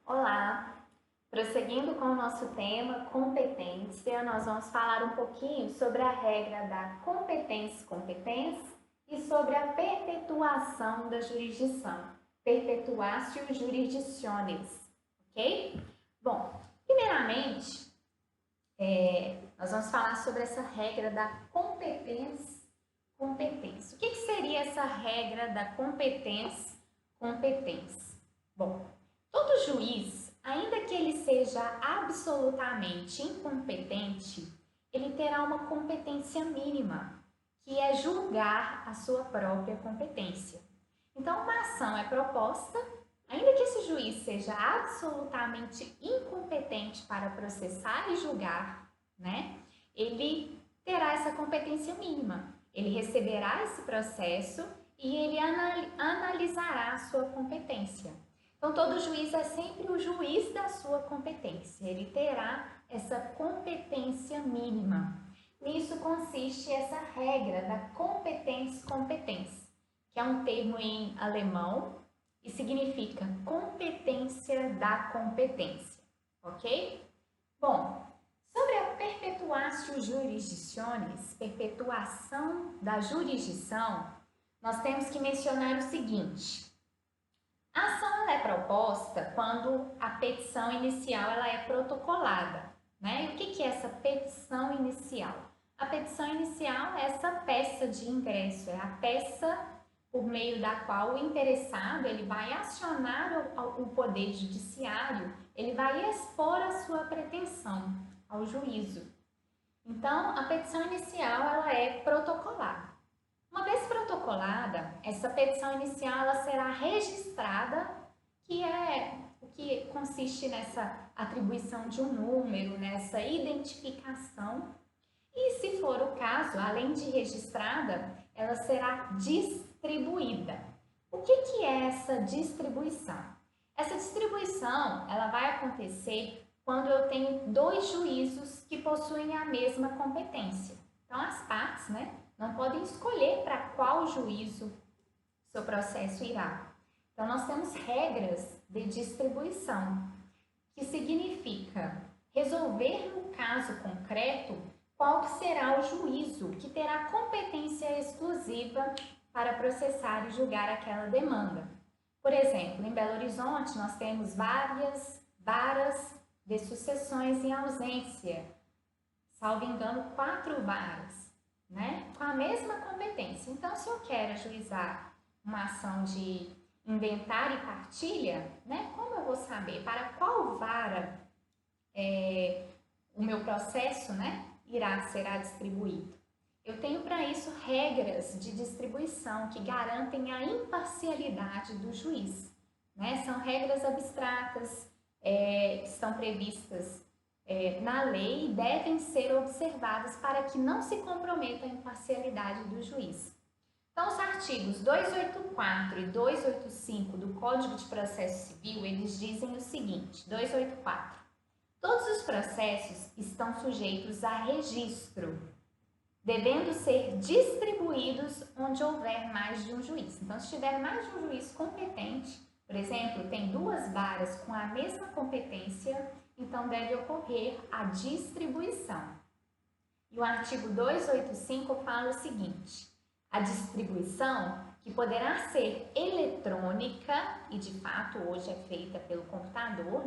Olá! Prosseguindo com o nosso tema competência, nós vamos falar um pouquinho sobre a regra da competens e sobre a perpetuação da jurisdição, perpetuatio jurisdicionis, ok? Bom, primeiramente, nós vamos falar sobre essa regra da competens. O que seria essa regra da competens? Bom, todo juiz, ainda que ele seja absolutamente incompetente, ele terá uma competência mínima, que é julgar a sua própria competência. Então, uma ação é proposta, ainda que esse juiz seja absolutamente incompetente para processar e julgar, né? Ele terá essa competência mínima. Ele receberá esse processo e ele analisará a sua competência. Então, todo juiz é sempre o juiz da sua competência. Ele terá essa competência mínima. Nisso consiste essa regra da competens, que é um termo em alemão e significa competência da competência, ok? Bom, sobre a perpetuatio jurisdicionis, perpetuação da jurisdição, nós temos que mencionar o seguinte: a ação ela é proposta quando a petição inicial ela é protocolada, né? E o que é essa petição inicial? A petição inicial é essa peça de ingresso, é a peça por meio da qual o interessado ele vai acionar o poder judiciário, ele vai expor a sua pretensão ao juízo. Então, a petição inicial ela é protocolada. Uma vez protocolada, essa petição inicial ela será registrada, que é o que consiste nessa atribuição de um número, nessa identificação. E se for o caso, além de registrada, ela será distribuída. O que é essa distribuição? Essa distribuição ela vai acontecer quando eu tenho dois juízos que possuem a mesma competência. Então, as partes, não podem escolher para qual juízo seu processo irá. Então, nós temos regras de distribuição, que significa resolver no caso concreto qual que será o juízo que terá competência exclusiva para processar e julgar aquela demanda. Por exemplo, em Belo Horizonte, nós temos várias varas de sucessões em ausência, salvo engano, 4 varas, com a mesma competência. Então, se eu quero ajuizar uma ação de inventário e partilha, como eu vou saber para qual vara o meu processo, será distribuído? Eu tenho para isso regras de distribuição que garantem a imparcialidade do juiz. São regras abstratas que estão previstas na lei e devem ser observadas para que não se comprometa a imparcialidade do juiz. Então, os artigos 284 e 285 do Código de Processo Civil, eles dizem o seguinte: 284. Todos os processos estão sujeitos a registro, devendo ser distribuídos onde houver mais de um juiz. Então, se tiver mais de um juiz competente, por exemplo, tem 2 varas com a mesma competência, então deve ocorrer a distribuição. E o artigo 285 fala o seguinte: a distribuição, que poderá ser eletrônica, e de fato hoje é feita pelo computador,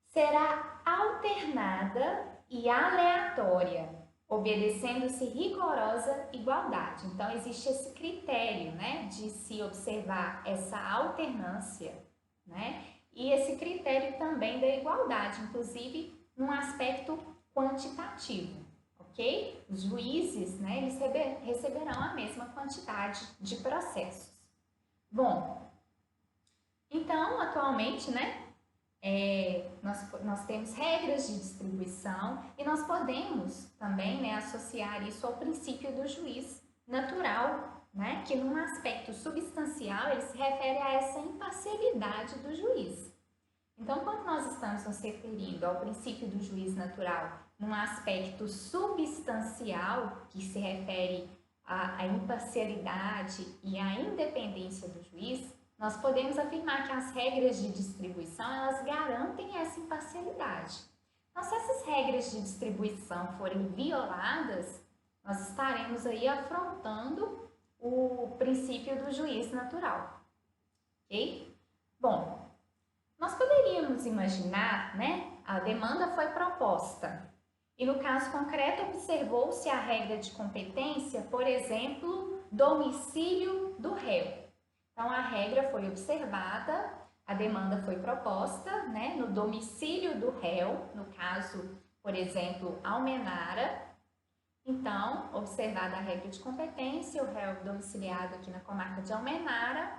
será alternada e aleatória, obedecendo-se rigorosa igualdade. Então, existe esse critério, de se observar essa alternância, e esse critério também da igualdade, inclusive num aspecto quantitativo, ok? Os juízes, eles receberão a mesma quantidade de processos. Bom, então, atualmente, nós temos regras de distribuição e nós podemos também associar isso ao princípio do juiz natural, que num aspecto substancial ele se refere a essa imparcialidade do juiz. Então, quando nós estamos nos referindo ao princípio do juiz natural num aspecto substancial, que se refere à imparcialidade e à independência do juiz, nós podemos afirmar que as regras de distribuição, elas garantem essa imparcialidade. Então, se essas regras de distribuição forem violadas, nós estaremos aí afrontando o princípio do juízo natural, ok? Bom, nós poderíamos imaginar, né, a demanda foi proposta e no caso concreto observou-se a regra de competência, por exemplo, domicílio do réu. Então, a regra foi observada, a demanda foi proposta, né, no domicílio do réu, no caso, por exemplo, Almenara. Então, observada a regra de competência, o réu domiciliado aqui na comarca de Almenara,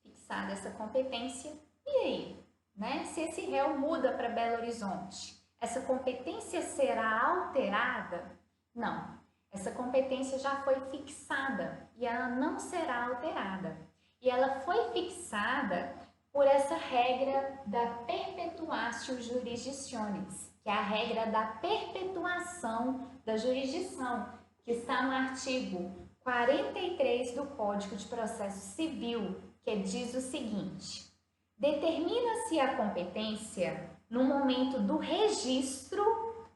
fixada essa competência, e aí, né, se esse réu muda para Belo Horizonte, essa competência será alterada? Não, essa competência já foi fixada e ela não será alterada. E ela foi fixada por essa regra da perpetuatio jurisdictionis, que é a regra da perpetuação da jurisdição, que está no artigo 43 do Código de Processo Civil, que diz o seguinte: determina-se a competência no momento do registro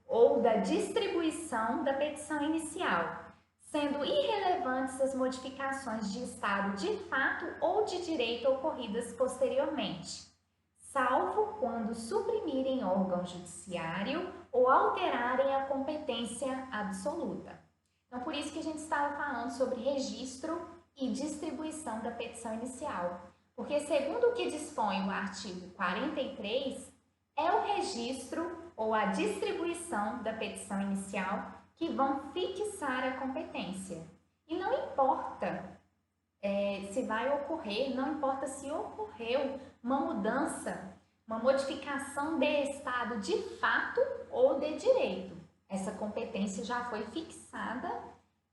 ou da distribuição da petição inicial, sendo irrelevantes as modificações de estado de fato ou de direito ocorridas posteriormente, salvo quando suprimirem órgão judiciário ou alterarem a competência absoluta. Então, por isso que a gente estava falando sobre registro e distribuição da petição inicial, porque segundo o que dispõe o artigo 43, é o registro ou a distribuição da petição inicial que vão fixar a competência. E não importa se vai ocorrer, não importa se ocorreu uma mudança, uma modificação de estado de fato ou de direito. Essa competência já foi fixada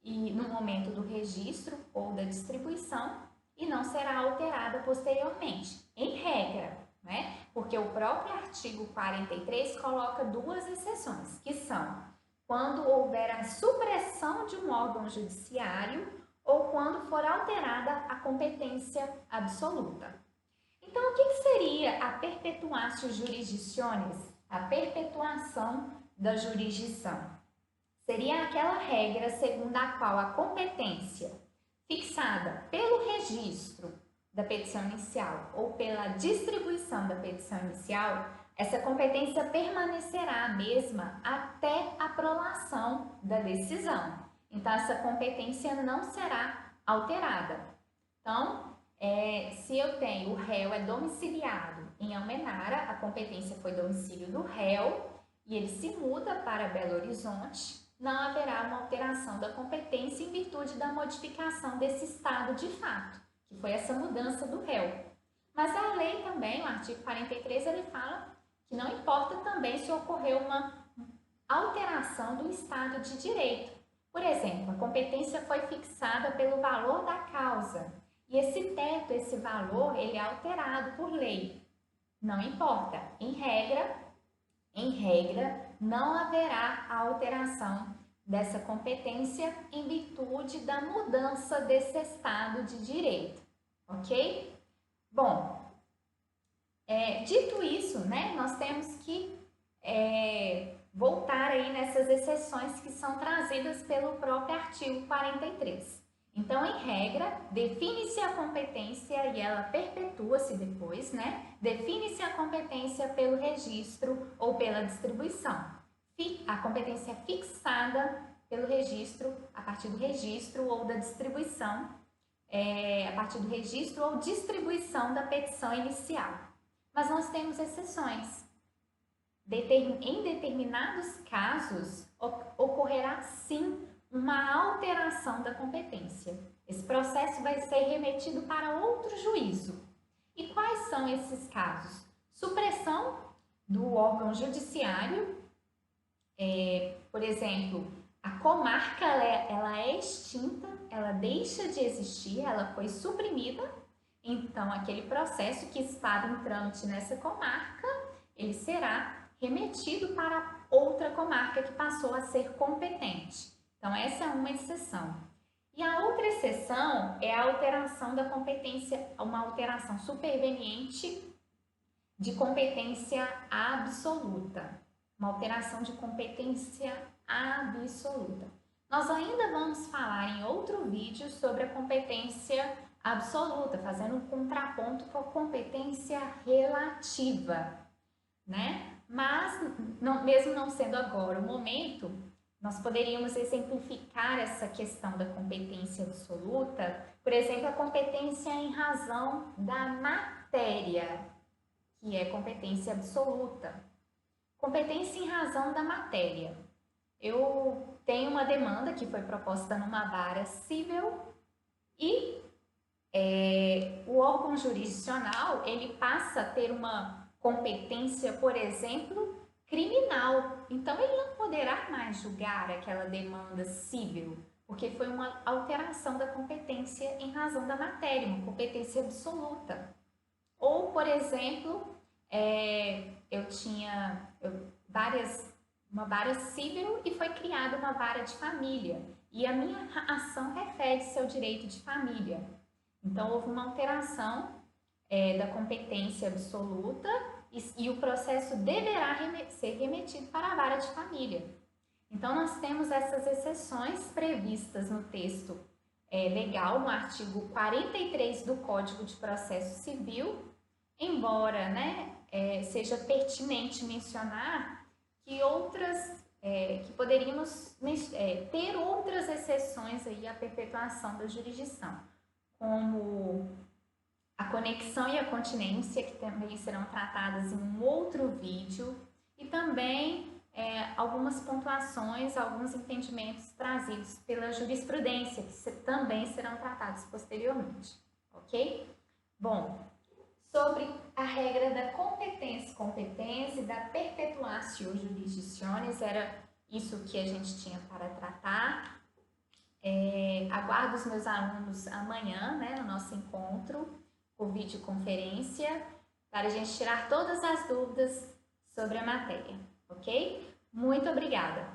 e no momento do registro ou da distribuição e não será alterada posteriormente, em regra, né? Porque o próprio artigo 43 coloca duas exceções, que são quando houver a supressão de um órgão judiciário ou quando for alterada a competência absoluta. Então, o que seria a perpetuatio jurisdictionis? A perpetuação da jurisdição. Seria aquela regra segundo a qual a competência fixada pelo registro da petição inicial ou pela distribuição da petição inicial, essa competência permanecerá a mesma até a prolação da decisão. Então, essa competência não será alterada. Então, se eu tenho o réu é domiciliado em Almenara, a competência foi domicílio do réu e ele se muda para Belo Horizonte, não haverá uma alteração da competência em virtude da modificação desse estado de fato, que foi essa mudança do réu. Mas a lei também, o artigo 43, ele fala que não importa também se ocorreu uma alteração do estado de direito. Por exemplo, a competência foi fixada pelo valor da causa e esse teto, esse valor, ele é alterado por lei. Não importa, em regra, não haverá a alteração dessa competência em virtude da mudança desse estado de direito, ok? Bom, dito isso, né, nós temos que voltar aí nessas exceções que são trazidas pelo próprio artigo 43. Então, em regra, define-se a competência e ela perpetua-se depois, né? Define-se a competência pelo registro ou pela distribuição. A competência é fixada pelo registro, a partir do registro ou da distribuição, a partir do registro ou distribuição da petição inicial. Mas nós temos exceções. Em determinados casos, ocorrerá sim uma alteração da competência. Esse processo vai ser remetido para outro juízo. E quais são esses casos? Supressão do órgão judiciário, por exemplo, a comarca ela é extinta, ela deixa de existir, ela foi suprimida, então aquele processo que estava em trâmite nessa comarca, ele será remetido para outra comarca que passou a ser competente. Então, essa é uma exceção. E a outra exceção é a alteração da competência, uma alteração superveniente de competência absoluta. Uma alteração de competência absoluta. Nós ainda vamos falar em outro vídeo sobre a competência absoluta, fazendo um contraponto com a competência relativa, né? Mas, mesmo não sendo agora o momento, nós poderíamos exemplificar essa questão da competência absoluta, por exemplo, a competência em razão da matéria, que é competência absoluta. Competência em razão da matéria. Eu tenho uma demanda que foi proposta numa vara civil e o órgão jurisdicional, ele passa a ter uma competência, por exemplo, criminal. Então, ele não poderá mais julgar aquela demanda civil, porque foi uma alteração da competência em razão da matéria, uma competência absoluta. Ou, por exemplo, eu tinha uma vara civil e foi criada uma vara de família. E a minha ação refere-se ao direito de família. Então, houve uma alteração da competência absoluta e o processo deverá ser remetido para a vara de família. Então, nós temos essas exceções previstas no texto legal, no artigo 43 do Código de Processo Civil, embora, seja pertinente mencionar que que poderíamos ter outras exceções aí à perpetuação da jurisdição, como a conexão e a continência, que também serão tratadas em um outro vídeo, e também algumas pontuações, alguns entendimentos trazidos pela jurisprudência, que também serão tratados posteriormente, ok? Bom, sobre a regra da competência e da perpetuatio jurisdicionis, era isso que a gente tinha para tratar. Aguardo os meus alunos amanhã, no nosso encontro por videoconferência, para a gente tirar todas as dúvidas sobre a matéria, ok? Muito obrigada!